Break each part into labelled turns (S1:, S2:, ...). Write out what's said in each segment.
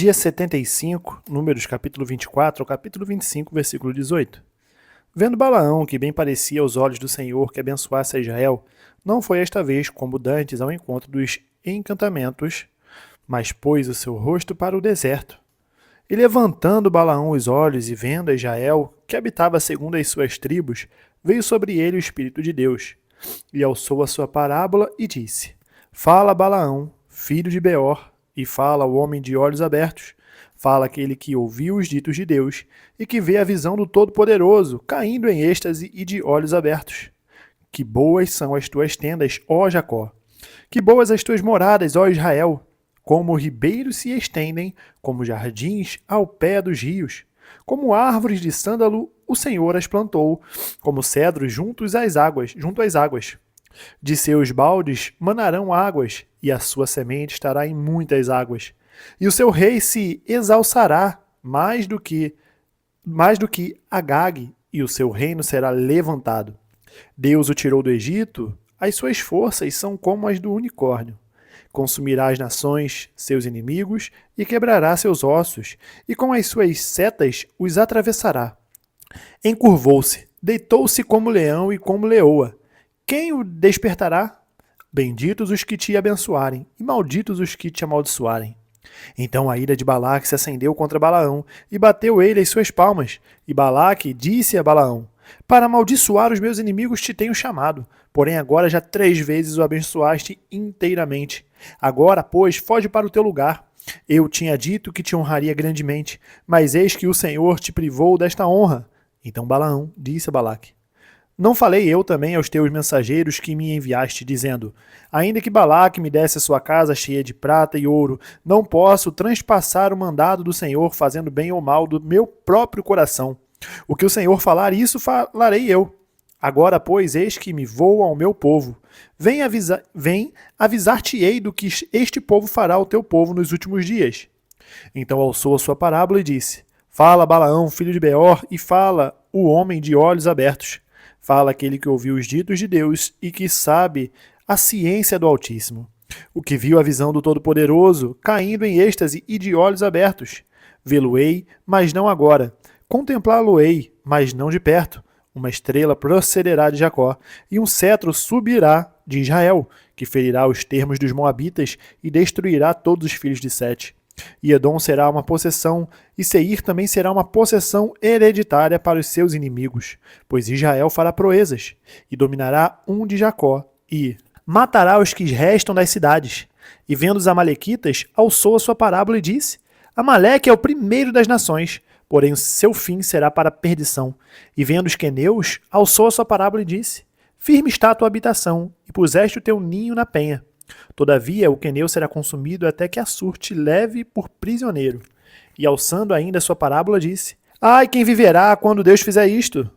S1: Dia 75, Números capítulo 24 ao capítulo 25, versículo 18. Vendo Balaão, que bem parecia aos olhos do Senhor que abençoasse a Israel, não foi esta vez como dantes ao encontro dos encantamentos, mas pôs o seu rosto para o deserto. E levantando Balaão os olhos e vendo a Israel, que habitava segundo as suas tribos, veio sobre ele o Espírito de Deus, e alçou a sua parábola e disse: Fala Balaão, filho de Beor, e fala o homem de olhos abertos, fala aquele que ouviu os ditos de Deus e que vê a visão do Todo-Poderoso, caindo em êxtase e de olhos abertos. Que boas são as tuas tendas, ó Jacó! Que boas as tuas moradas, ó Israel! Como ribeiros se estendem, como jardins ao pé dos rios. Como árvores de sândalo, o Senhor as plantou, como cedros junto às águas. De seus baldes manarão águas, e a sua semente estará em muitas águas. E o seu rei se exalçará mais do que Agag, e o seu reino será levantado. Deus o tirou do Egito, as suas forças são como as do unicórnio. Consumirá as nações, seus inimigos, e quebrará seus ossos, e com as suas setas os atravessará. Encurvou-se, deitou-se como leão e como leoa. Quem o despertará? Benditos os que te abençoarem, e malditos os que te amaldiçoarem. Então a ira de Balaque se acendeu contra Balaão, e bateu ele as suas palmas. E Balaque disse a Balaão: Para amaldiçoar os meus inimigos te tenho chamado, porém agora já 3 vezes o abençoaste inteiramente. Agora, pois, foge para o teu lugar. Eu tinha dito que te honraria grandemente, mas eis que o Senhor te privou desta honra. Então Balaão disse a Balaque: Não falei eu também aos teus mensageiros que me enviaste, dizendo: Ainda que Balaque me desse a sua casa cheia de prata e ouro, não posso transpassar o mandado do Senhor, fazendo bem ou mal do meu próprio coração. O que o Senhor falar, isso falarei eu. Agora, pois, eis que me vou ao meu povo. Vem avisar-te-ei do que este povo fará ao teu povo nos últimos dias. Então alçou a sua parábola e disse: Fala Balaão, filho de Beor, e fala o homem de olhos abertos. Fala aquele que ouviu os ditos de Deus e que sabe a ciência do Altíssimo. O que viu a visão do Todo-Poderoso, caindo em êxtase e de olhos abertos. Vê-lo-ei, mas não agora. Contemplá-lo-ei, mas não de perto. Uma estrela procederá de Jacó, e um cetro subirá de Israel, que ferirá os termos dos Moabitas e destruirá todos os filhos de Sete. E Edom será uma possessão, e Seir também será uma possessão hereditária para os seus inimigos, pois Israel fará proezas, e dominará um de Jacó, e matará os que restam das cidades. E vendo os amalequitas, alçou a sua parábola e disse: Amaleque é o primeiro das nações, porém o seu fim será para a perdição. E vendo os queneus, alçou a sua parábola e disse: Firme está a tua habitação, e puseste o teu ninho na penha. Todavia, o queneu será consumido até que Assur te leve por prisioneiro. E alçando ainda a sua parábola, disse: Ai, quem viverá quando Deus fizer isto?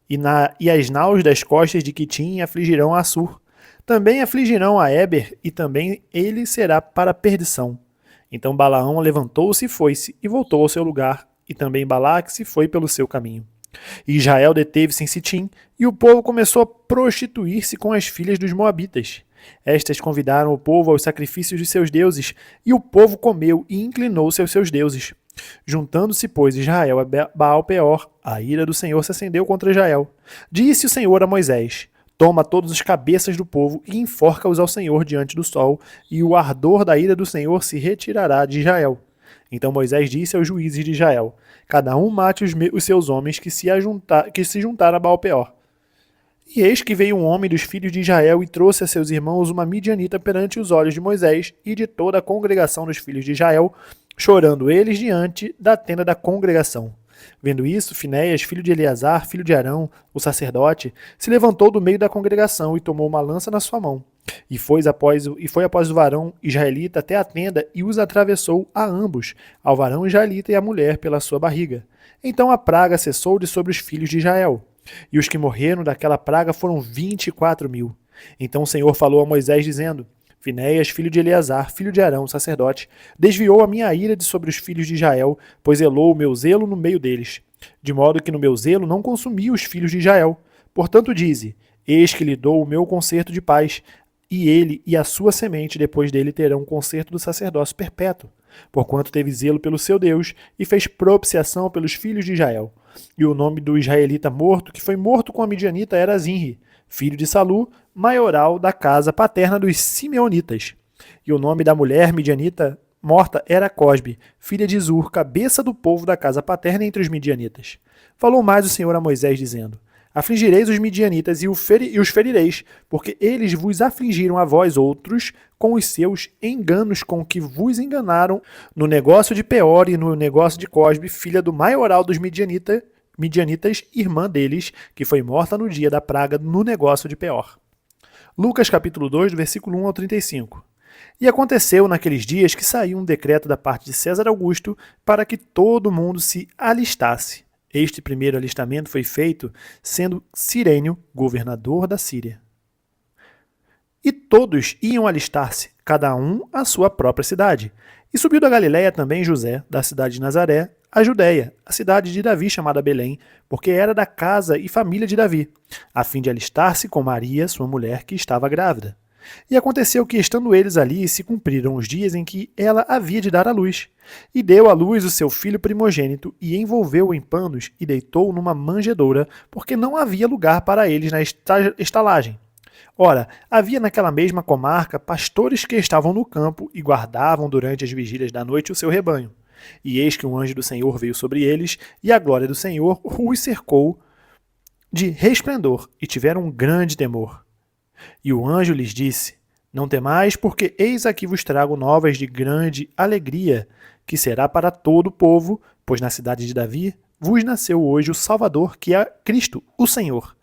S1: E as naus das costas de Quitim afligirão a Assur. Também afligirão a Eber, e também ele será para a perdição. Então Balaão levantou-se e foi-se, e voltou ao seu lugar, e também Balaque se foi pelo seu caminho. E Israel deteve-se em Sitim, e o povo começou a prostituir-se com as filhas dos Moabitas. Estas convidaram o povo aos sacrifícios de seus deuses, e o povo comeu e inclinou-se aos seus deuses. Juntando-se, pois, Israel a Baal-Peor, a ira do Senhor se acendeu contra Israel. Disse o Senhor a Moisés: Toma todos os cabeças do povo e enforca-os ao Senhor diante do sol, e o ardor da ira do Senhor se retirará de Israel. Então Moisés disse aos juízes de Israel: Cada um mate os seus homens que se juntaram a Baal-Peor. E eis que veio um homem dos filhos de Israel e trouxe a seus irmãos uma midianita perante os olhos de Moisés e de toda a congregação dos filhos de Israel, chorando eles diante da tenda da congregação. Vendo isso, Finéias, filho de Eleazar, filho de Arão, o sacerdote, se levantou do meio da congregação e tomou uma lança na sua mão. E foi após o varão israelita até a tenda e os atravessou a ambos, ao varão israelita e à mulher, pela sua barriga. Então a praga cessou de sobre os filhos de Israel. E os que morreram daquela praga foram 24.000. Então o Senhor falou a Moisés, dizendo: Finéias, filho de Eleazar, filho de Arão, sacerdote, desviou a minha ira de sobre os filhos de Israel, pois zelou o meu zelo no meio deles. De modo que no meu zelo não consumi os filhos de Israel. Portanto dize: Eis que lhe dou o meu concerto de paz, e ele e a sua semente depois dele terão um concerto do sacerdócio perpétuo. porquanto teve zelo pelo seu Deus e fez propiciação pelos filhos de Israel. E o nome do israelita morto, que foi morto com a midianita, era Zinri, filho de Salu, maioral da casa paterna dos simeonitas. E o nome da mulher midianita morta era Cosbe, filha de Zur, cabeça do povo da casa paterna entre os midianitas. Falou mais o Senhor a Moisés, dizendo: Afligireis os midianitas e os ferireis, porque eles vos afligiram a vós outros com os seus enganos com que vos enganaram no negócio de Peor e no negócio de Cosbe, filha do maioral dos midianitas, irmã deles, que foi morta no dia da praga no negócio de Peor. Lucas capítulo 2, do versículo 1 ao 35. E aconteceu naqueles dias que saiu um decreto da parte de César Augusto para que todo mundo se alistasse. Este primeiro alistamento foi feito sendo Cirênio governador da Síria. E todos iam alistar-se, cada um à sua própria cidade. E subiu da Galiléia também José, da cidade de Nazaré, a Judéia, a cidade de Davi chamada Belém, porque era da casa e família de Davi, a fim de alistar-se com Maria, sua mulher, que estava grávida. E aconteceu que, estando eles ali, se cumpriram os dias em que ela havia de dar à luz. E deu à luz o seu filho primogênito, e envolveu-o em panos, e deitou-o numa manjedoura, porque não havia lugar para eles na estalagem. Ora, havia naquela mesma comarca pastores que estavam no campo e guardavam durante as vigílias da noite o seu rebanho. E eis que um anjo do Senhor veio sobre eles, e a glória do Senhor os cercou de resplendor, e tiveram um grande temor. E o anjo lhes disse: Não temais, porque eis aqui vos trago novas de grande alegria, que será para todo o povo, pois na cidade de Davi vos nasceu hoje o Salvador, que é Cristo, o Senhor.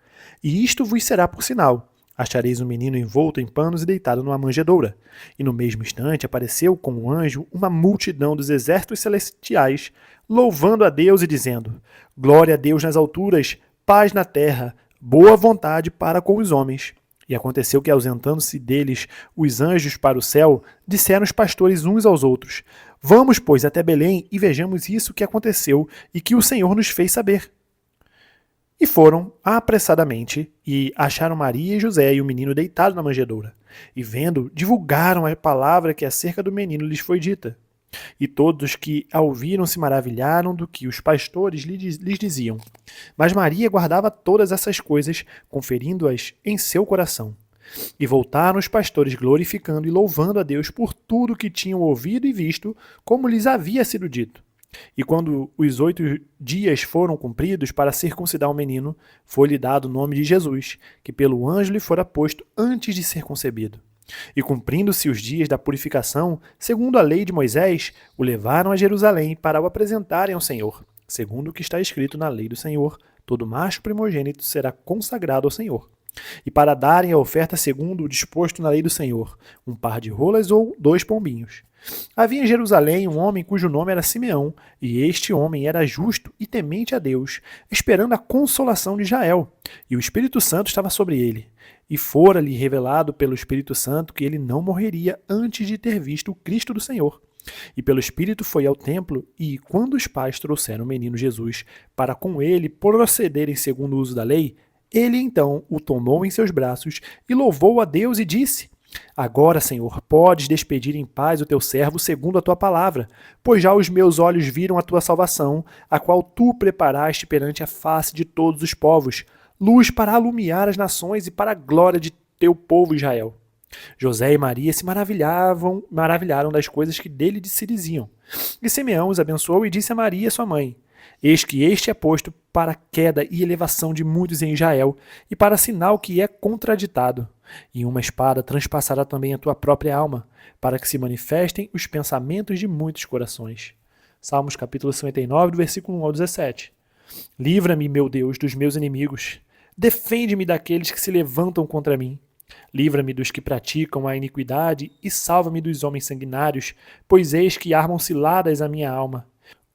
S1: E isto vos será por sinal: achareis um menino envolto em panos e deitado numa manjedoura. E no mesmo instante apareceu com o anjo uma multidão dos exércitos celestiais, louvando a Deus e dizendo: Glória a Deus nas alturas, paz na terra, boa vontade para com os homens. E aconteceu que, ausentando-se deles os anjos para o céu, disseram os pastores uns aos outros: Vamos, pois, até Belém e vejamos isso que aconteceu e que o Senhor nos fez saber. E foram apressadamente e acharam Maria e José e o menino deitado na manjedoura. E vendo, divulgaram a palavra que acerca do menino lhes foi dita. E todos que a ouviram se maravilharam do que os pastores lhes diziam. Mas Maria guardava todas essas coisas, conferindo-as em seu coração. E voltaram os pastores glorificando e louvando a Deus por tudo que tinham ouvido e visto, como lhes havia sido dito. E quando os 8 dias foram cumpridos para circuncidar o menino, foi-lhe dado o nome de Jesus, que pelo anjo lhe fora posto antes de ser concebido. E cumprindo-se os dias da purificação, segundo a lei de Moisés, o levaram a Jerusalém para o apresentarem ao Senhor. Segundo o que está escrito na lei do Senhor, todo macho primogênito será consagrado ao Senhor. E para darem a oferta segundo o disposto na lei do Senhor, um par de rolas ou 2 pombinhos. Havia em Jerusalém um homem cujo nome era Simeão, e este homem era justo e temente a Deus, esperando a consolação de Israel, e o Espírito Santo estava sobre ele. E fora-lhe revelado pelo Espírito Santo que ele não morreria antes de ter visto o Cristo do Senhor. E pelo Espírito foi ao templo, e quando os pais trouxeram o menino Jesus para com ele procederem segundo o uso da lei, ele então o tomou em seus braços e louvou a Deus e disse: Agora, Senhor, podes despedir em paz o teu servo segundo a tua palavra, pois já os meus olhos viram a tua salvação, a qual tu preparaste perante a face de todos os povos, luz para alumiar as nações e para a glória de teu povo Israel. José e Maria se maravilharam das coisas que dele se diziam. E Simeão os abençoou e disse a Maria, sua mãe: Eis que este é posto para a queda e elevação de muitos em Israel, e para sinal que é contraditado. E uma espada transpassará também a tua própria alma, para que se manifestem os pensamentos de muitos corações. Salmos capítulo 59, do versículo 1 ao 17. Livra-me, meu Deus, dos meus inimigos. Defende-me daqueles que se levantam contra mim. Livra-me dos que praticam a iniquidade e salva-me dos homens sanguinários, pois eis que armam ciladas a minha alma.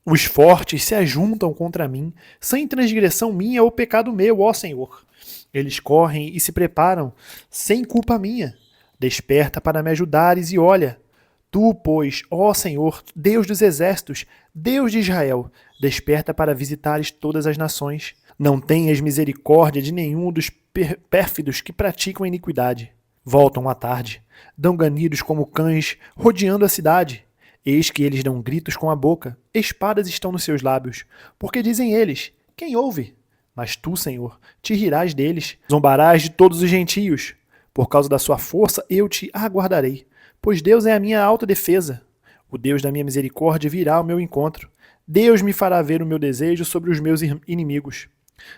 S1: Os fortes se ajuntam contra mim, sem transgressão minha ou pecado meu, ó Senhor. Eles correm e se preparam, sem culpa minha. Desperta para me ajudares e olha. Tu, pois, ó Senhor, Deus dos exércitos, Deus de Israel, desperta para visitares todas as nações. Não tenhas misericórdia de nenhum dos pérfidos que praticam a iniquidade. Voltam à tarde, dão ganidos como cães, rodeando a cidade. Eis que eles dão gritos com a boca, espadas estão nos seus lábios, porque dizem eles: quem ouve? Mas tu, Senhor, te rirás deles, zombarás de todos os gentios. Por causa da sua força eu te aguardarei, pois Deus é a minha autodefesa. O Deus da minha misericórdia virá ao meu encontro. Deus me fará ver o meu desejo sobre os meus inimigos.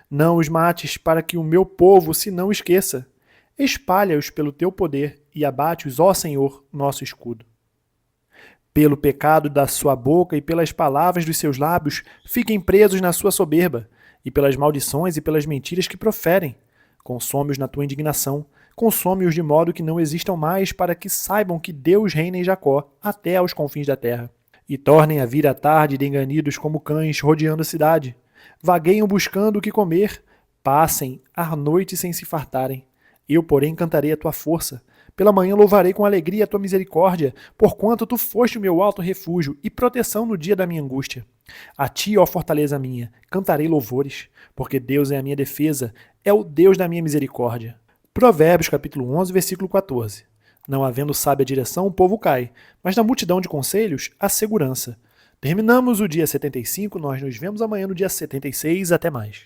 S1: Não os mates, para que o meu povo se não esqueça. Espalha-os pelo teu poder e abate-os, ó Senhor, nosso escudo. Pelo pecado da sua boca e pelas palavras dos seus lábios, fiquem presos na sua soberba, e pelas maldições e pelas mentiras que proferem. Consome-os na tua indignação, consome-os de modo que não existam mais, para que saibam que Deus reina em Jacó, até aos confins da terra. E tornem a vir à tarde denganidos como cães, rodeando a cidade. Vagueiam buscando o que comer, passem a noite sem se fartarem. Eu, porém, cantarei a tua força. Pela manhã louvarei com alegria a tua misericórdia, porquanto tu foste o meu alto refúgio e proteção no dia da minha angústia. A ti, ó fortaleza minha, cantarei louvores, porque Deus é a minha defesa, é o Deus da minha misericórdia. Provérbios capítulo 11, versículo 14. Não havendo sábia direção, o povo cai, mas na multidão de conselhos, há segurança. Terminamos o dia 75, nós nos vemos amanhã no dia 76, até mais.